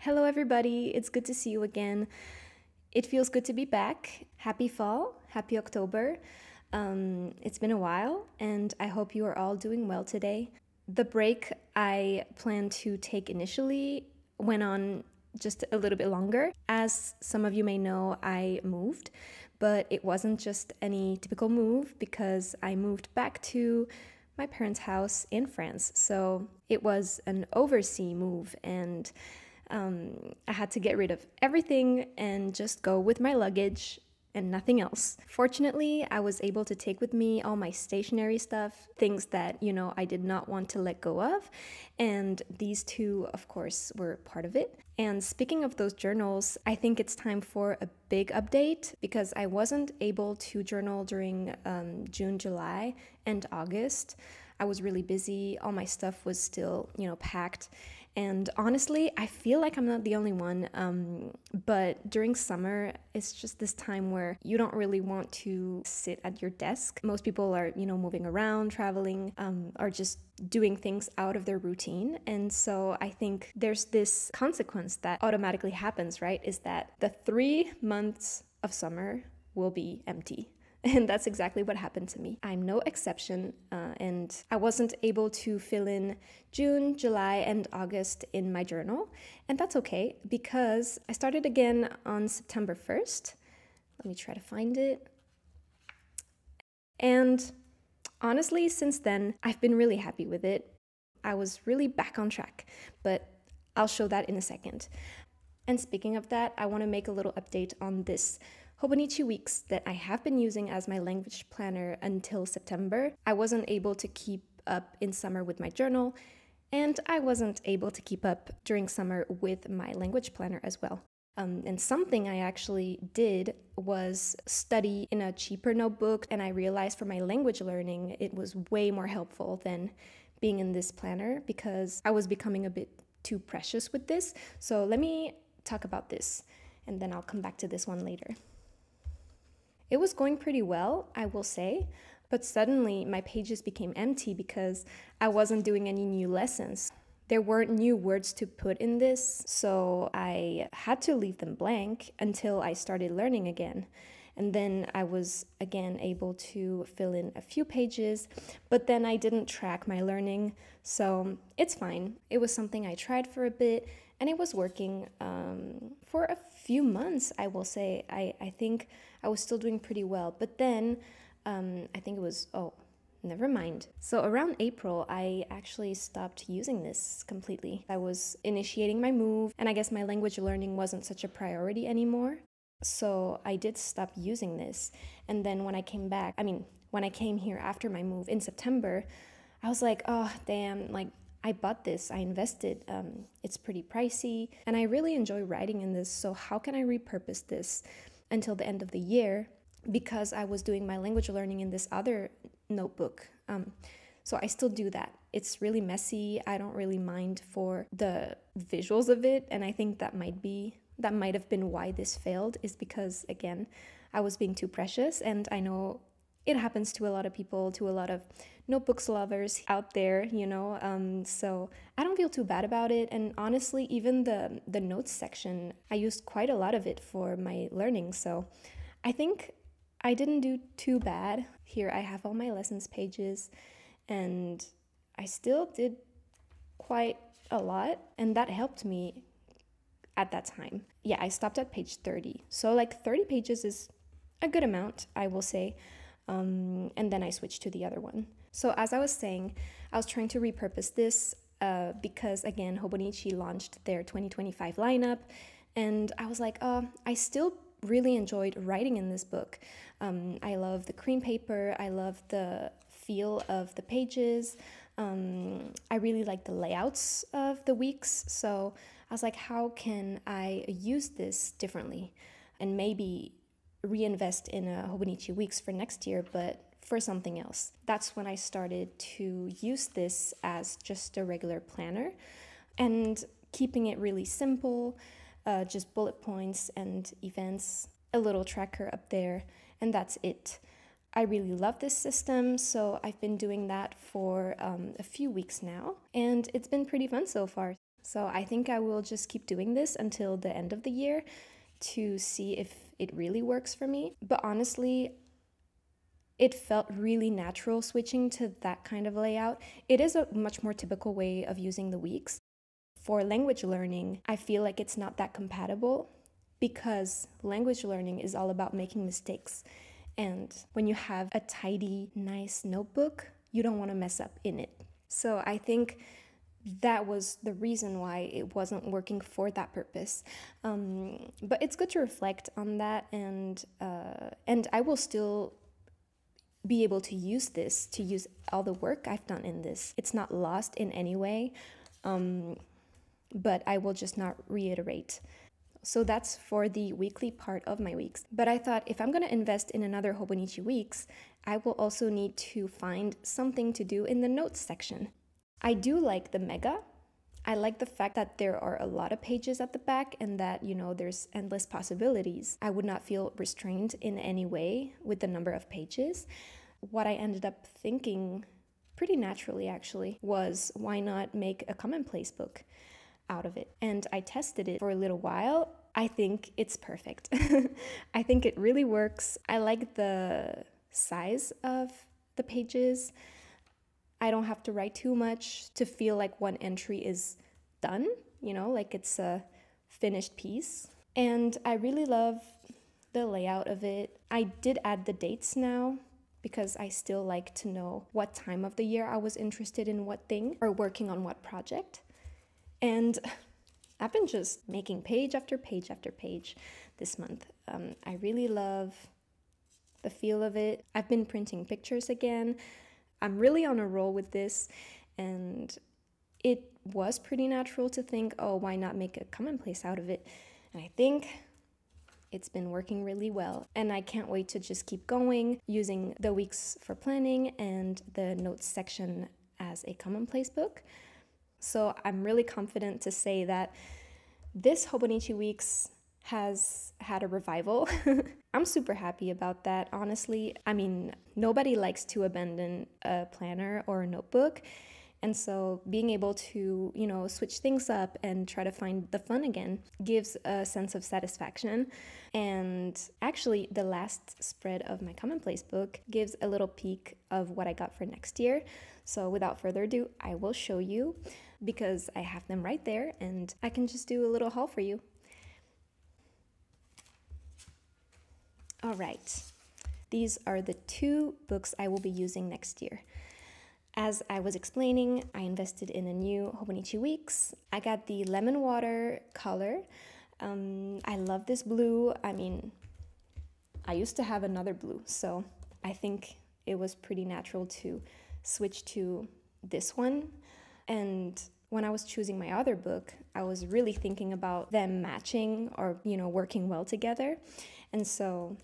Hello everybody, it's good to see you again. It feels good to be back. Happy fall, happy October. It's been a while and I hope you are all doing well today. The break I planned to take initially went on just a little bit longer. As some of you may know, I moved, but it wasn't just any typical move because I moved back to my parents' house in France. So it was an overseas move and I had to get rid of everything and just go with my luggage and nothing else. Fortunately, I was able to take with me all my stationery stuff, things that, I did not want to let go of. And these two, of course, were part of it. And speaking of those journals, I think it's time for a big update because I wasn't able to journal during June, July, and August. I was really busy. All my stuff was still, packed. And honestly, I feel like I'm not the only one. But during summer, it's just this time where you don't really want to sit at your desk. Most people are, moving around, traveling, or just doing things out of their routine. And so I think there's this consequence that automatically happens, right? Is that the 3 months of summer will be empty. And that's exactly what happened to me. I'm no exception, and I wasn't able to fill in June, July, and August in my journal. And that's okay, because I started again on September 1st. Let me try to find it. And honestly, since then, I've been really happy with it. I was really back on track, but I'll show that in a second. And speaking of that, I want to make a little update on this Hobonichi Weeks that I have been using as my language planner until September. I wasn't able to keep up in summer with my journal, and I wasn't able to keep up during summer with my language planner as well. And something I actually did was study in a cheaper notebook, and I realized for my language learning, it was way more helpful than being in this planner because I was becoming a bit too precious with this. So let me talk about this, and then I'll come back to this one later. It was going pretty well, I will say, but suddenly my pages became empty because I wasn't doing any new lessons. There weren't new words to put in this, so I had to leave them blank until I started learning again. And then I was again able to fill in a few pages, but then I didn't track my learning, so it's fine. It was something I tried for a bit, and it was working for a few months, I will say. I think I was still doing pretty well, but then I think it was, never mind. So around April, I actually stopped using this completely. I was initiating my move, and I guess my language learning wasn't such a priority anymore. So I did stop using this. And then when I came back, when I came here after my move in September, I was like, oh, damn, like I bought this, I invested, it's pretty pricey, and I really enjoy writing in this, so how can I repurpose this until the end of the year? Because I was doing my language learning in this other notebook. So I still do that. It's really messy. I don't really mind for the visuals of it, and I think that might have been why this failed, is because, again, I was being too precious, and I know it happens to a lot of people, to a lot of notebooks lovers out there, so I don't feel too bad about it. And honestly, even the notes section, I used quite a lot of it for my learning, so I think I didn't do too bad. Here I have all my lessons pages, and I still did quite a lot, and that helped me at that time. Yeah, I stopped at page 30, so like 30 pages is a good amount, I will say. And then I switched to the other one. So as I was saying, I was trying to repurpose this because, again, Hobonichi launched their 2025 lineup, and I was like, oh, I still really enjoyed writing in this book. I love the cream paper, I love the feel of the pages, I really like the layouts of the weeks, so I was like, how can I use this differently and maybe reinvest in a Hobonichi Weeks for next year, but for something else. That's when I started to use this as just a regular planner and keeping it really simple, just bullet points and events, a little tracker up there, and that's it. I really love this system, so I've been doing that for a few weeks now, and it's been pretty fun so far. So I think I will just keep doing this until the end of the year to see if it really works for me. But honestly, it felt really natural switching to that kind of layout. It is a much more typical way of using the weeks. For language learning, I feel like it's not that compatible because language learning is all about making mistakes. And when you have a tidy, nice notebook, you don't want to mess up in it. So I think that was the reason why it wasn't working for that purpose. But it's good to reflect on that, and I will still be able to use this, to use all the work I've done in this. It's not lost in any way, but I will just not reiterate. So that's for the weekly part of my weeks. But I thought if I'm going to invest in another Hobonichi Weeks, I will also need to find something to do in the notes section. I do like the mega. I like the fact that there are a lot of pages at the back and that, there's endless possibilities. I would not feel restrained in any way with the number of pages. What I ended up thinking pretty naturally, actually, was why not make a commonplace book out of it? And I tested it for a little while. I think it's perfect. I think it really works. I like the size of the pages. I don't have to write too much to feel like one entry is done, like it's a finished piece. And I really love the layout of it. I did add the dates now because I still like to know what time of the year I was interested in what thing or working on what project. And I've been just making page after page after page this month. I really love the feel of it. I've been printing pictures again. I'm really on a roll with this, and it was pretty natural to think, oh, why not make a commonplace out of it? And I think it's been working really well, and I can't wait to just keep going using the weeks for planning and the notes section as a commonplace book. So I'm really confident to say that this Hobonichi Weeks has had a revival. I'm super happy about that, honestly. Nobody likes to abandon a planner or a notebook. And so being able to, switch things up and try to find the fun again gives a sense of satisfaction. And actually, the last spread of my commonplace book gives a little peek of what I got for next year. So without further ado, I will show you because I have them right there and I can just do a little haul for you. All right, these are the two books I will be using next year. As I was explaining, I invested in a new Hobonichi Weeks. I got the lemon water color. I love this blue. I mean, I used to have another blue, so I think it was pretty natural to switch to this one. And when I was choosing my other book, I was really thinking about them matching or, working well together. And so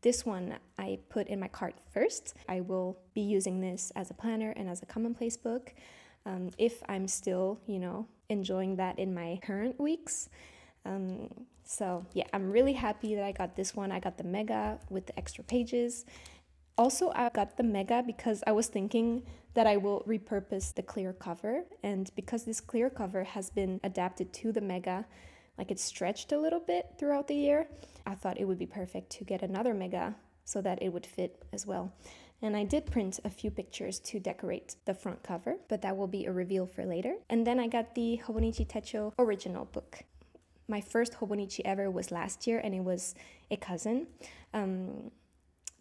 this one I put in my cart first. I will be using this as a planner and as a commonplace book if I'm still, enjoying that in my current weeks. So yeah, I'm really happy that I got this one. I got the mega with the extra pages. Also, I got the mega because I was thinking that I will repurpose the clear cover. And because this clear cover has been adapted to the mega, like it's stretched a little bit throughout the year, I thought it would be perfect to get another mega so that it would fit as well. And I did print a few pictures to decorate the front cover, but that will be a reveal for later. And then I got the Hobonichi Techo original book. My first Hobonichi ever was last year, and it was a cousin.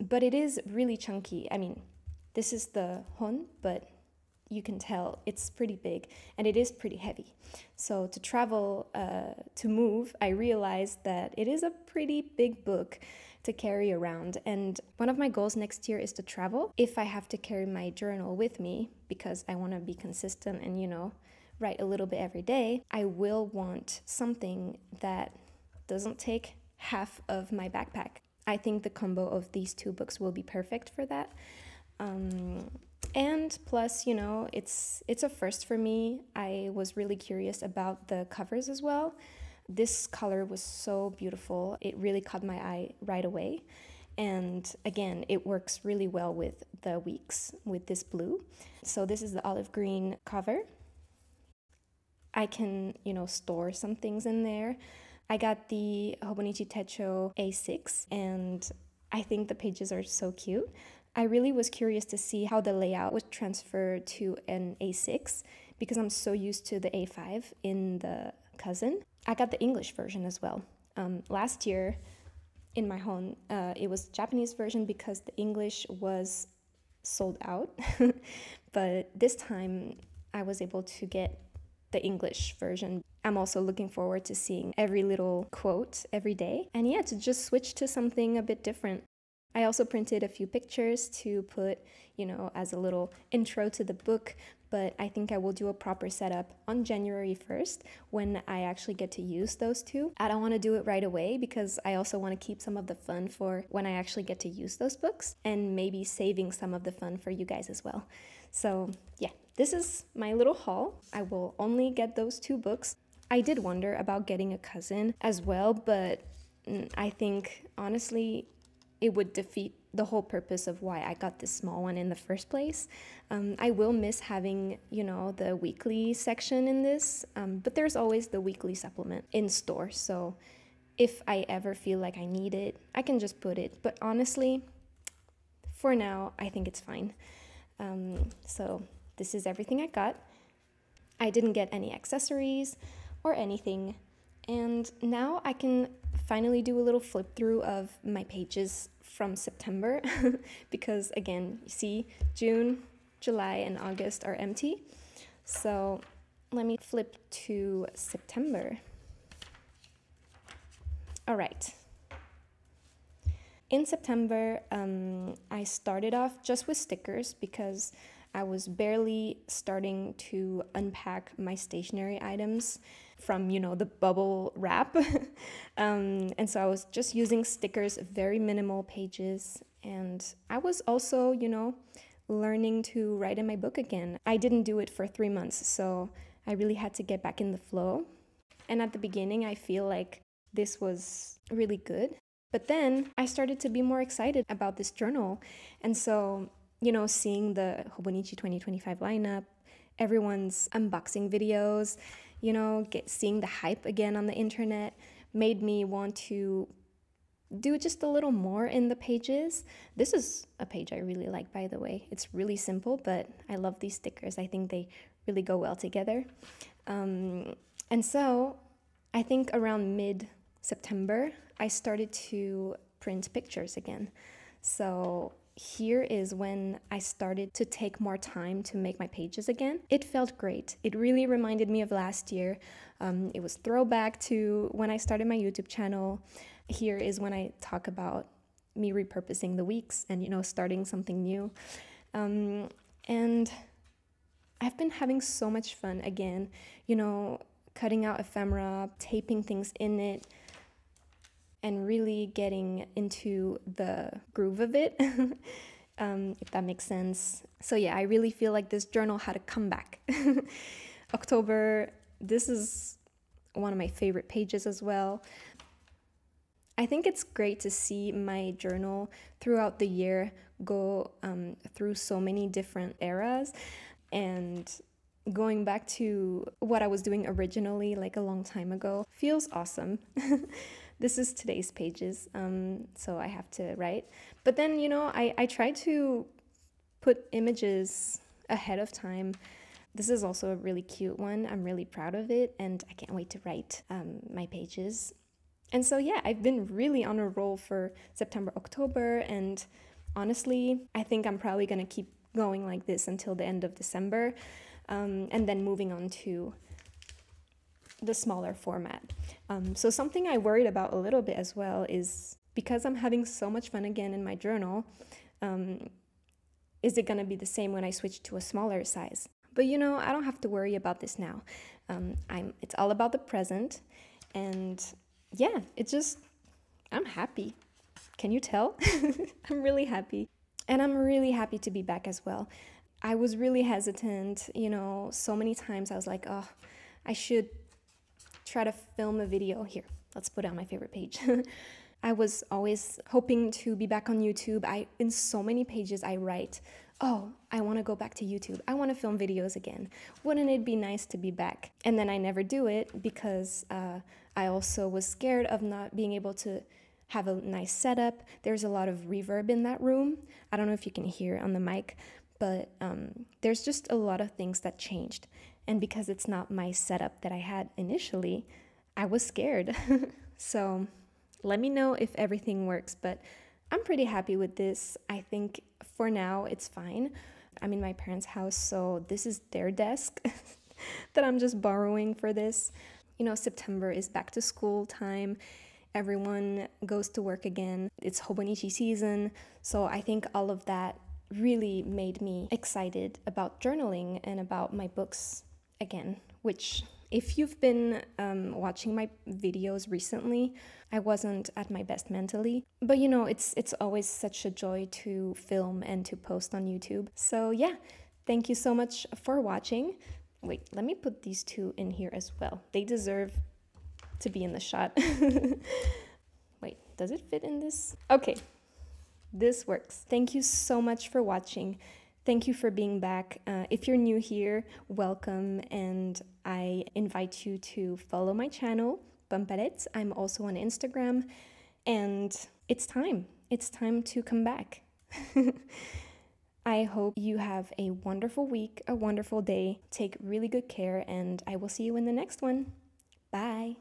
But it is really chunky. I mean, this is the HON, but you can tell it's pretty big, and it is pretty heavy. So to travel, to move, I realized that it is a pretty big book to carry around. And one of my goals next year is to travel. If I have to carry my journal with me, because I want to be consistent and, write a little bit every day, I will want something that doesn't take half of my backpack. I think the combo of these two books will be perfect for that. And plus, it's a first for me. I was really curious about the covers as well. This color was so beautiful. It really caught my eye right away. And again, it works really well with the weeks, with this blue. So this is the olive green cover. I can, store some things in there. I got the Hobonichi Techo A6, and I think the pages are so cute. I really was curious to see how the layout would transfer to an A6 because I'm so used to the A5 in the cousin. I got the English version as well. Last year in my HON, it was Japanese version because the English was sold out. But this time I was able to get the English version. I'm also looking forward to seeing every little quote every day. And yeah, to just switch to something a bit different. I also printed a few pictures to put, as a little intro to the book, but I think I will do a proper setup on January 1st when I actually get to use those two. I don't want to do it right away because I also want to keep some of the fun for when I actually get to use those books and maybe saving some of the fun for you guys as well. So yeah, this is my little haul. I will only get those two books. I did wonder about getting a cousin as well, but I think honestly it would defeat the whole purpose of why I got this small one in the first place. I will miss having, the weekly section in this, but there's always the weekly supplement in store. So if I ever feel like I need it, I can just put it. But honestly, for now, I think it's fine. So this is everything I got. I didn't get any accessories or anything. And now I can finally do a little flip through of my pages from September because again, you see June, July, and August are empty. So let me flip to September. All right. In September, I started off just with stickers because I was barely starting to unpack my stationery items from, the bubble wrap. And so I was just using stickers, very minimal pages. And I was also, learning to write in my book again. I didn't do it for 3 months, so I really had to get back in the flow. And at the beginning, I feel like this was really good. But then I started to be more excited about this journal. And so, seeing the Hobonichi 2025 lineup, everyone's unboxing videos, seeing the hype again on the internet made me want to do just a little more in the pages. This is a page I really like, by the way. It's really simple, but I love these stickers. I think they really go well together. And so I think around mid-September, I started to print pictures again. So here is when I started to take more time to make my pages again. It felt great. It really reminded me of last year. It was throwback to when I started my YouTube channel. Here is when I talk about me repurposing the weeks and, starting something new. And I've been having so much fun again, cutting out ephemera, taping things in it, and really getting into the groove of it, if that makes sense. So yeah, I really feel like this journal had a comeback. October, this is one of my favorite pages as well. I think it's great to see my journal throughout the year go through so many different eras, and going back to what I was doing originally, like a long time ago, feels awesome. This is today's pages, so I have to write. But then, I try to put images ahead of time. This is also a really cute one. I'm really proud of it, and I can't wait to write my pages. And so, yeah, I've been really on a roll for September, October, and honestly, I think I'm probably going to keep going like this until the end of December, and then moving on to the smaller format. So something I worried about a little bit as well is, because I'm having so much fun again in my journal, is it going to be the same when I switch to a smaller size? But I don't have to worry about this now. It's all about the present, and yeah, I'm happy. Can you tell? I'm really happy. And I'm really happy to be back as well. I was really hesitant, so many times I was like, oh, I should try to film a video. Here, let's put it on my favorite page. I was always hoping to be back on YouTube. In so many pages I write, oh, I want to go back to YouTube. I want to film videos again. Wouldn't it be nice to be back? And then I never do it because I also was scared of not being able to have a nice setup. There's a lot of reverb in that room. I don't know if you can hear on the mic, but there's just a lot of things that changed. And because it's not my setup that I had initially, I was scared. So let me know if everything works, but I'm pretty happy with this. I think for now it's fine. I'm in my parents' house, so this is their desk that I'm just borrowing for this. September is back to school time. Everyone goes to work again. It's Hobonichi season, so I think all of that really made me excited about journaling and about my books again, which, if you've been watching my videos recently, I wasn't at my best mentally. But it's always such a joy to film and to post on YouTube. So yeah, thank you so much for watching. Wait, let me put these two in here as well. They deserve to be in the shot. Wait, does it fit in this? Okay, this works. Thank you so much for watching. Thank you for being back. If you're new here, welcome, and I invite you to follow my channel, Pamparetz. I'm also on Instagram, and it's time. It's time to come back. I hope you have a wonderful week, a wonderful day. Take really good care, and I will see you in the next one. Bye.